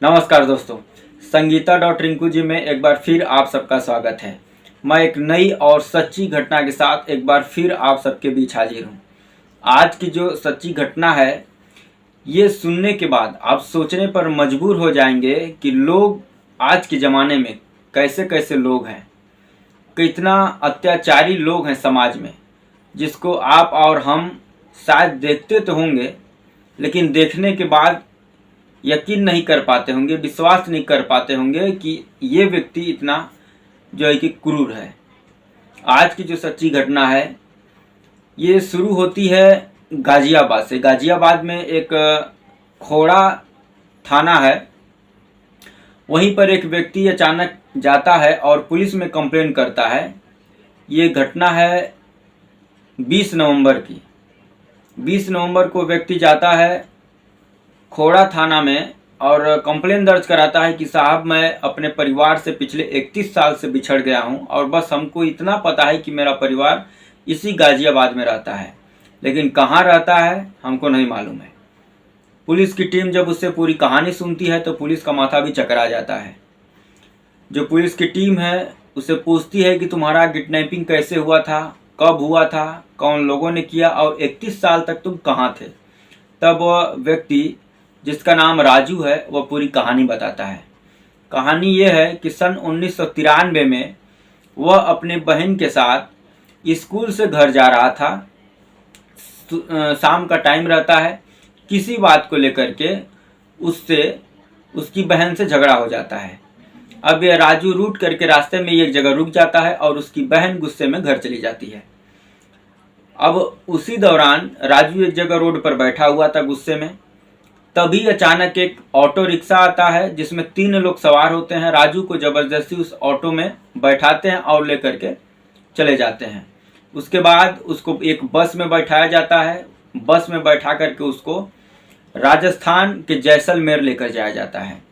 नमस्कार दोस्तों, संगीता डॉट रिंकू जी में एक बार फिर आप सबका स्वागत है। मैं एक नई और सच्ची घटना के साथ एक बार फिर आप सबके बीच हाजिर हूँ। आज की जो सच्ची घटना है, ये सुनने के बाद आप सोचने पर मजबूर हो जाएंगे कि लोग आज के ज़माने में कैसे कैसे लोग हैं, कितना अत्याचारी लोग हैं समाज में, जिसको आप और हम शायद देखते तो होंगे, लेकिन देखने के बाद यकीन नहीं कर पाते होंगे, विश्वास नहीं कर पाते होंगे कि ये व्यक्ति इतना जो है कि क्रूर है। आज की जो सच्ची घटना है ये शुरू होती है गाजियाबाद से। गाजियाबाद में एक खोड़ा थाना है, वहीं पर एक व्यक्ति अचानक जाता है और पुलिस में कंप्लेन करता है। ये घटना है 20 नवंबर की। 20 नवंबर को व्यक्ति जाता है खोड़ा थाना में और कंप्लेन दर्ज कराता है कि साहब, मैं अपने परिवार से पिछले 31 साल से बिछड़ गया हूं और बस हमको इतना पता है कि मेरा परिवार इसी गाजियाबाद में रहता है, लेकिन कहाँ रहता है हमको नहीं मालूम है। पुलिस की टीम जब उससे पूरी कहानी सुनती है तो पुलिस का माथा भी चकरा जाता है। जो पुलिस की टीम है उससे पूछती है कि तुम्हारा किडनैपिंग कैसे हुआ था, कब हुआ था, कौन लोगों ने किया और 31 साल तक तुम कहाँ थे। तब वह व्यक्ति जिसका नाम राजू है वह पूरी कहानी बताता है। कहानी यह है कि सन 1993 में वह अपने बहन के साथ स्कूल से घर जा रहा था। शाम का टाइम रहता है। किसी बात को लेकर के उससे उसकी बहन से झगड़ा हो जाता है। अब यह राजू रूट करके रास्ते में एक जगह रुक जाता है और उसकी बहन गुस्से में घर चली जाती है। अब उसी दौरान राजू एक जगह रोड पर बैठा हुआ था गुस्से में। तभी अचानक एक ऑटो रिक्शा आता है जिसमें 3 लोग सवार होते हैं। राजू को जबरदस्ती उस ऑटो में बैठाते हैं और लेकर के चले जाते हैं। उसके बाद उसको एक बस में बैठाया जाता है। बस में बैठा करके उसको राजस्थान के जैसलमेर लेकर जाया जाता है।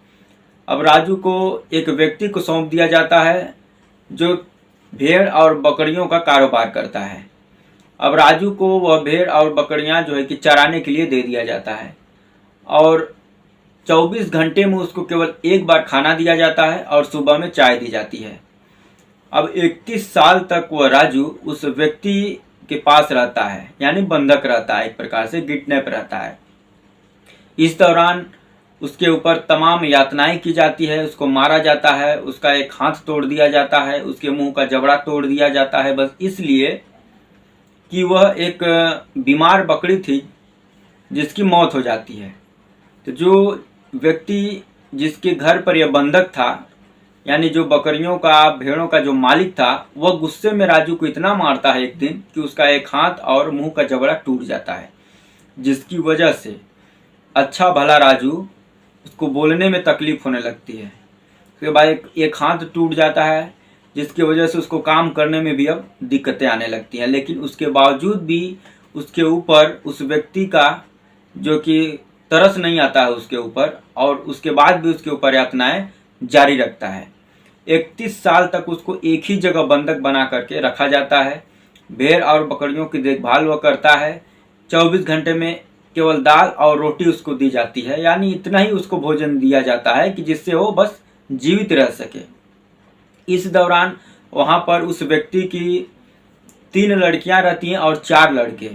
अब राजू को एक व्यक्ति को सौंप दिया जाता है जो भेड़ और बकरियों का कारोबार करता है। अब राजू को वह भेड़ और बकरियां जो है कि चराने के लिए दे दिया जाता है और 24 घंटे में उसको केवल एक बार खाना दिया जाता है और सुबह में चाय दी जाती है। अब 31 साल तक वह राजू उस व्यक्ति के पास रहता है, यानी बंधक रहता है, एक प्रकार से किडनैप रहता है। इस दौरान उसके ऊपर तमाम यातनाएं की जाती है, उसको मारा जाता है, उसका एक हाथ तोड़ दिया जाता है, उसके मुंह का जबड़ा तोड़ दिया जाता है, बस इसलिए कि वह एक बीमार बकरी थी जिसकी मौत हो जाती है। तो जो व्यक्ति जिसके घर पर यह बंधक था, यानी जो बकरियों का भेड़ों का जो मालिक था, वह गुस्से में राजू को इतना मारता है एक दिन कि उसका एक हाथ और मुंह का जबड़ा टूट जाता है, जिसकी वजह से अच्छा भला राजू उसको बोलने में तकलीफ होने लगती है। उसके बाद एक हाथ टूट जाता है जिसकी वजह से उसको काम करने में भी अब दिक्कतें आने लगती हैं। लेकिन उसके बावजूद भी उसके ऊपर उस व्यक्ति का जो कि तरस नहीं आता है उसके ऊपर, और उसके बाद भी उसके ऊपर यातनाएं जारी रखता है। 31 साल तक उसको एक ही जगह बंधक बना करके रखा जाता है। भेड़ और बकरियों की देखभाल वह करता है। 24 घंटे में केवल दाल और रोटी उसको दी जाती है, यानी इतना ही उसको भोजन दिया जाता है कि जिससे वो बस जीवित रह सके। इस दौरान वहाँ पर उस व्यक्ति की 3 लड़कियां रहती हैं और 4 लड़के,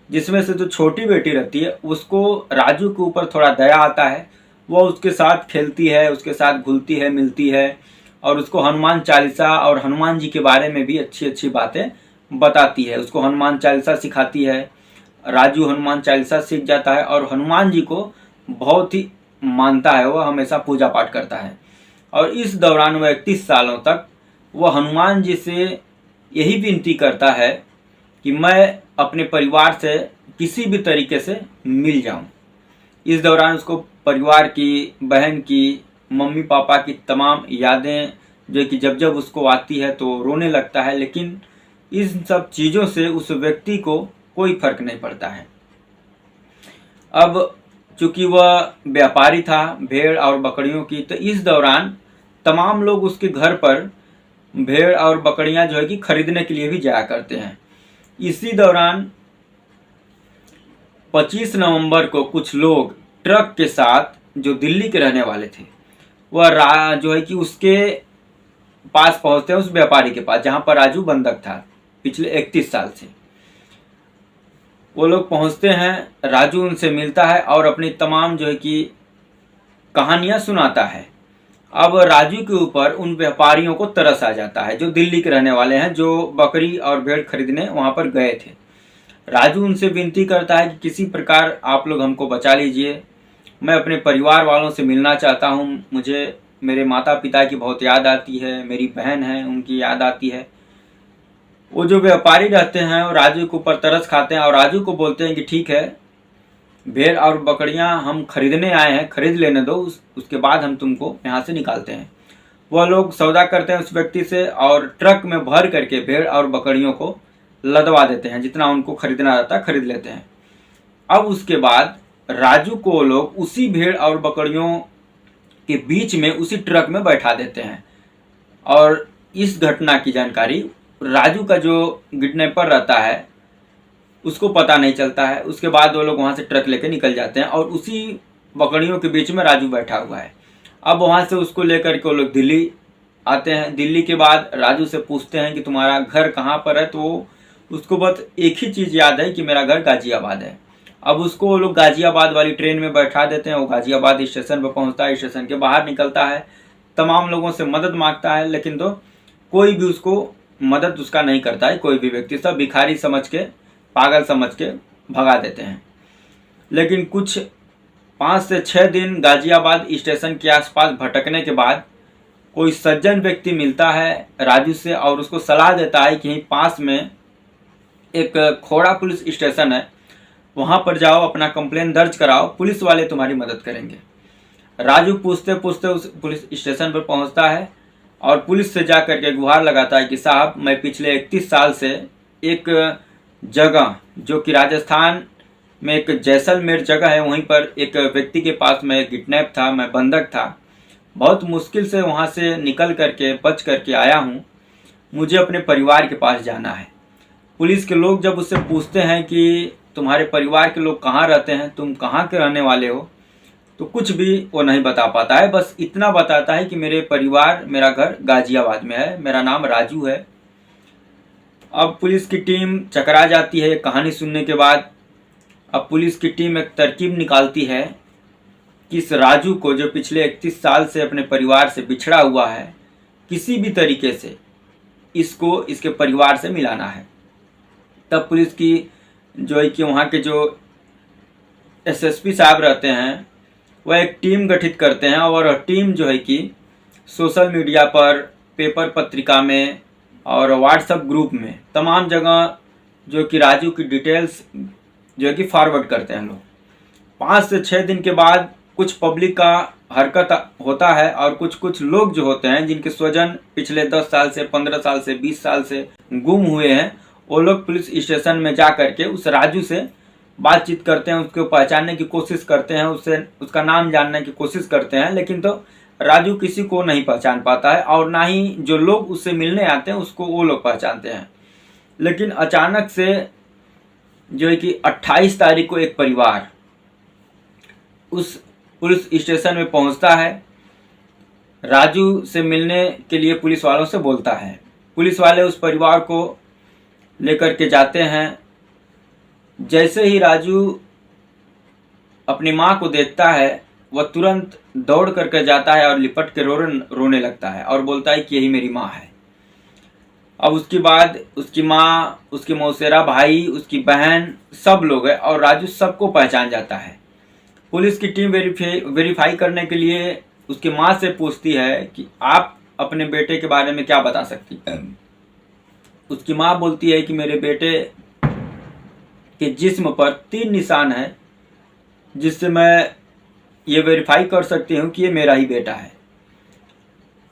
जिसमें से जो छोटी बेटी रहती है उसको राजू के ऊपर थोड़ा दया आता है। वह उसके साथ खेलती है, उसके साथ घुलती है, मिलती है और उसको हनुमान चालीसा और हनुमान जी के बारे में भी अच्छी अच्छी बातें बताती है। उसको हनुमान चालीसा सिखाती है। राजू हनुमान चालीसा सीख जाता है और हनुमान जी को बहुत ही मानता है, वह हमेशा पूजा पाठ करता है। और इस दौरान वह 31 सालों तक वह हनुमान जी से यही विनती करता है कि मैं अपने परिवार से किसी भी तरीके से मिल जाऊं। इस दौरान उसको परिवार की, बहन की, मम्मी पापा की तमाम यादें जो कि जब जब उसको आती है तो रोने लगता है, लेकिन इन सब चीज़ों से उस व्यक्ति को कोई फर्क नहीं पड़ता है। अब चूंकि वह व्यापारी था भेड़ और बकरियों की, तो इस दौरान तमाम लोग उसके घर पर भेड़ और बकरियां जो है कि खरीदने के लिए भी जाया करते हैं। इसी दौरान 25 नवंबर को कुछ लोग ट्रक के साथ, जो दिल्ली के रहने वाले थे, वह जो है कि उसके पास पहुंचते हैं, उस व्यापारी के पास जहां पर राजू बंधक था पिछले 31 साल से। वो लोग पहुंचते हैं, राजू उनसे मिलता है और अपनी तमाम जो है कि कहानियां सुनाता है। अब राजू के ऊपर उन व्यापारियों को तरस आ जाता है जो दिल्ली के रहने वाले हैं, जो बकरी और भेड़ खरीदने वहां पर गए थे। राजू उनसे विनती करता है कि किसी प्रकार आप लोग हमको बचा लीजिए, मैं अपने परिवार वालों से मिलना चाहता हूँ, मुझे मेरे माता पिता की बहुत याद आती है, मेरी बहन है उनकी याद आती है। वो जो व्यापारी रहते हैं वो राजू के ऊपर तरस खाते हैं और राजू को बोलते हैं कि ठीक है, भेड़ और बकरियां हम खरीदने आए हैं, खरीद लेने दो, उसके बाद हम तुमको यहाँ से निकालते हैं। वह लोग सौदा करते हैं उस व्यक्ति से और ट्रक में भर करके भेड़ और बकरियों को लदवा देते हैं, जितना उनको खरीदना रहता है खरीद लेते हैं। अब उसके बाद राजू को लोग उसी भेड़ और बकरियों के बीच में उसी ट्रक में बैठा देते हैं और इस घटना की जानकारी राजू का जो किडनैपर रहता है उसको पता नहीं चलता है। उसके बाद वो लोग वहाँ से ट्रक लेके निकल जाते हैं और उसी बकरियों के बीच में राजू बैठा हुआ है। अब वहाँ से उसको लेकर के वो लोग दिल्ली आते हैं। दिल्ली के बाद राजू से पूछते हैं कि तुम्हारा घर कहाँ पर है, तो उसको बस एक ही चीज़ याद है कि मेरा घर गाजियाबाद है। अब उसको वो लोग गाजियाबाद वाली ट्रेन में बैठा देते हैं। वो गाजियाबाद स्टेशन पर पहुँचता है, स्टेशन के बाहर निकलता है, तमाम लोगों से मदद मांगता है, लेकिन तो कोई भी उसको मदद उसका नहीं करता है। कोई भी व्यक्ति, सब भिखारी समझ के, पागल समझ के भगा देते हैं। लेकिन कुछ 5 से 6 दिन गाजियाबाद स्टेशन के आसपास भटकने के बाद कोई सज्जन व्यक्ति मिलता है राजू से और उसको सलाह देता है कि यहीं पास में एक खोड़ा पुलिस स्टेशन है, वहाँ पर जाओ, अपना कंप्लेन दर्ज कराओ, पुलिस वाले तुम्हारी मदद करेंगे। राजू पूछते पूछते उस पुलिस स्टेशन पर पहुँचता है और पुलिस से जा करके गुहार लगाता है कि साहब, मैं पिछले 31 साल से एक जगह जो कि राजस्थान में एक जैसलमेर जगह है, वहीं पर एक व्यक्ति के पास मैं किडनैप था, मैं बंधक था, बहुत मुश्किल से वहाँ से निकल करके बच करके आया हूँ, मुझे अपने परिवार के पास जाना है। पुलिस के लोग जब उससे पूछते हैं कि तुम्हारे परिवार के लोग कहाँ रहते हैं, तुम कहाँ के रहने वाले हो, तो कुछ भी वो नहीं बता पाता है। बस इतना बताता है कि मेरा घर गाजियाबाद में है, मेरा नाम राजू है। अब पुलिस की टीम चकरा जाती है कहानी सुनने के बाद। अब पुलिस की टीम एक तरकीब निकालती है कि इस राजू को, जो पिछले 31 साल से अपने परिवार से बिछड़ा हुआ है, किसी भी तरीके से इसको इसके परिवार से मिलाना है। तब पुलिस की जो है कि वहाँ के जो एसएसपी साहब रहते हैं वह एक टीम गठित करते हैं और टीम जो है कि सोशल मीडिया पर, पेपर पत्रिका में और व्हाट्सएप ग्रुप में तमाम जगह जो कि राजू की डिटेल्स जो है कि फॉरवर्ड करते हैं लोग। 5 से 6 दिन के बाद कुछ पब्लिक का हरकत होता है और कुछ लोग जो होते हैं जिनके स्वजन पिछले 10 साल से, 15 साल से, 20 साल से गुम हुए हैं, वो लोग पुलिस स्टेशन में जा करके उस राजू से बातचीत करते हैं, उसको पहचानने की कोशिश करते हैं, उसका नाम जानने की कोशिश करते हैं, लेकिन तो राजू किसी को नहीं पहचान पाता है और ना ही जो लोग उससे मिलने आते हैं उसको वो लोग पहचानते हैं। लेकिन अचानक से जो है कि 28 तारीख को एक परिवार उस पुलिस स्टेशन में पहुंचता है, राजू से मिलने के लिए पुलिस वालों से बोलता है। पुलिस वाले उस परिवार को लेकर के जाते हैं। जैसे ही राजू अपनी माँ को देखता है, वह तुरंत दौड़ करके जाता है और लिपट के रोने लगता है और बोलता है कि यही मेरी माँ है। अब उसके बाद उसकी माँ, उसकी मौसेरा भाई, उसकी बहन, सब लोग हैं और राजू सबको पहचान जाता है। पुलिस की टीम वेरीफाई करने के लिए उसकी माँ से पूछती है कि आप अपने बेटे के बारे में क्या बता सकती हैं। उसकी माँ बोलती है कि मेरे बेटे के जिस्म पर 3 निशान हैं, जिससे मैं ये वेरीफाई कर सकती हूँ कि ये मेरा ही बेटा है।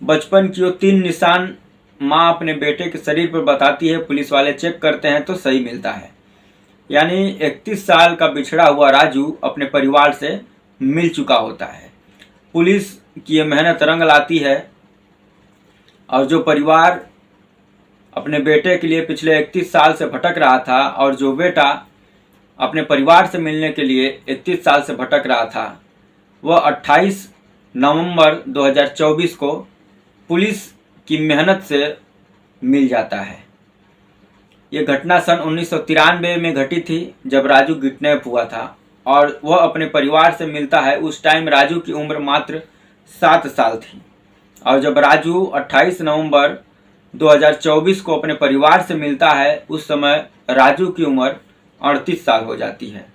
बचपन की वो 3 निशान माँ अपने बेटे के शरीर पर बताती है। पुलिस वाले चेक करते हैं तो सही मिलता है, यानी 31 साल का बिछड़ा हुआ राजू अपने परिवार से मिल चुका होता है। पुलिस की ये मेहनत रंग लाती है और जो परिवार अपने बेटे के लिए पिछले 31 साल से भटक रहा था और जो बेटा अपने परिवार से मिलने के लिए 31 साल से भटक रहा था, वह 28 नवंबर 2024 को पुलिस की मेहनत से मिल जाता है। ये घटना सन 1993 में घटी थी, जब राजू किडनैप हुआ था और वह अपने परिवार से मिलता है। उस टाइम राजू की उम्र मात्र 7 साल थी और जब राजू 28 नवंबर 2024 को अपने परिवार से मिलता है, उस समय राजू की उम्र 38 साल हो जाती है।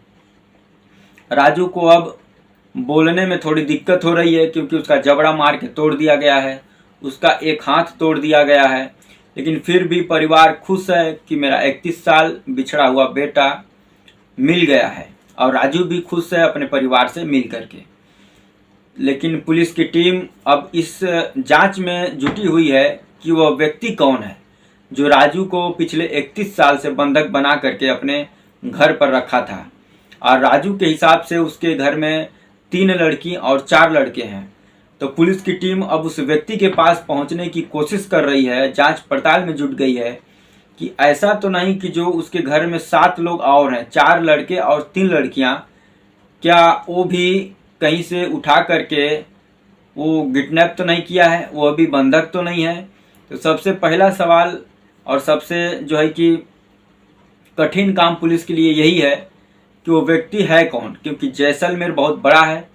राजू को अब बोलने में थोड़ी दिक्कत हो रही है क्योंकि उसका जबड़ा मार के तोड़ दिया गया है, उसका एक हाथ तोड़ दिया गया है, लेकिन फिर भी परिवार खुश है कि मेरा 31 साल बिछड़ा हुआ बेटा मिल गया है और राजू भी खुश है अपने परिवार से मिल करके। लेकिन पुलिस की टीम अब इस जांच में जुटी हुई है कि वह व्यक्ति कौन है जो राजू को पिछले 31 साल से बंधक बना करके अपने घर पर रखा था। और राजू के हिसाब से उसके घर में 3 लड़की और 4 लड़के हैं। तो पुलिस की टीम अब उस व्यक्ति के पास पहुंचने की कोशिश कर रही है, जांच पड़ताल में जुट गई है कि ऐसा तो नहीं कि जो उसके घर में 7 लोग और हैं, 4 लड़के और 3 लड़कियां, क्या वो भी कहीं से उठा करके वो किडनैप तो नहीं किया है, वो अभी बंधक तो नहीं है। तो सबसे पहला सवाल और सबसे जो है कि कठिन काम पुलिस के लिए यही है कि वो व्यक्ति है कौन, क्योंकि जैसलमेर बहुत बड़ा है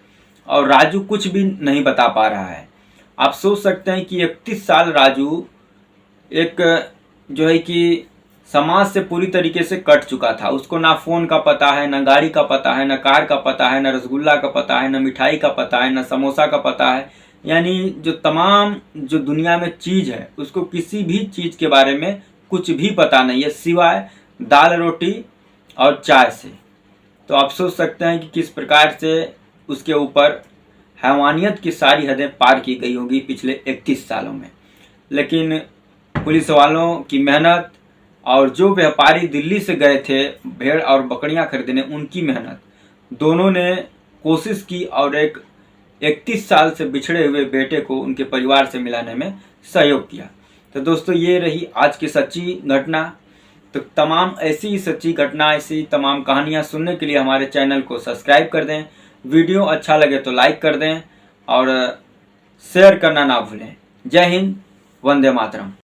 और राजू कुछ भी नहीं बता पा रहा है। आप सोच सकते हैं कि 31 साल राजू एक जो है कि समाज से पूरी तरीके से कट चुका था। उसको ना फ़ोन का पता है, ना गाड़ी का पता है, ना कार का पता है, ना रसगुल्ला का पता है, ना मिठाई का पता है, ना समोसा का पता है। यानी जो तमाम जो दुनिया में चीज़ है उसको किसी भी चीज़ के बारे में कुछ भी पता नहीं है सिवाय दाल रोटी और चाय से। तो आप सोच सकते हैं कि किस प्रकार से उसके ऊपर हैवानियत की सारी हदें पार की गई होगी पिछले 31 सालों में। लेकिन पुलिस वालों की मेहनत और जो व्यापारी दिल्ली से गए थे भेड़ और बकरियां खरीदने, उनकी मेहनत, दोनों ने कोशिश की और एक 31 साल से बिछड़े हुए बेटे को उनके परिवार से मिलाने में सहयोग किया। तो दोस्तों, ये रही आज की सच्ची घटना। तो तमाम ऐसी सच्ची घटना, ऐसी तमाम कहानियाँ सुनने के लिए हमारे चैनल को सब्सक्राइब कर दें। वीडियो अच्छा लगे तो लाइक कर दें और शेयर करना ना भूलें। जय हिंद, वंदे मातरम।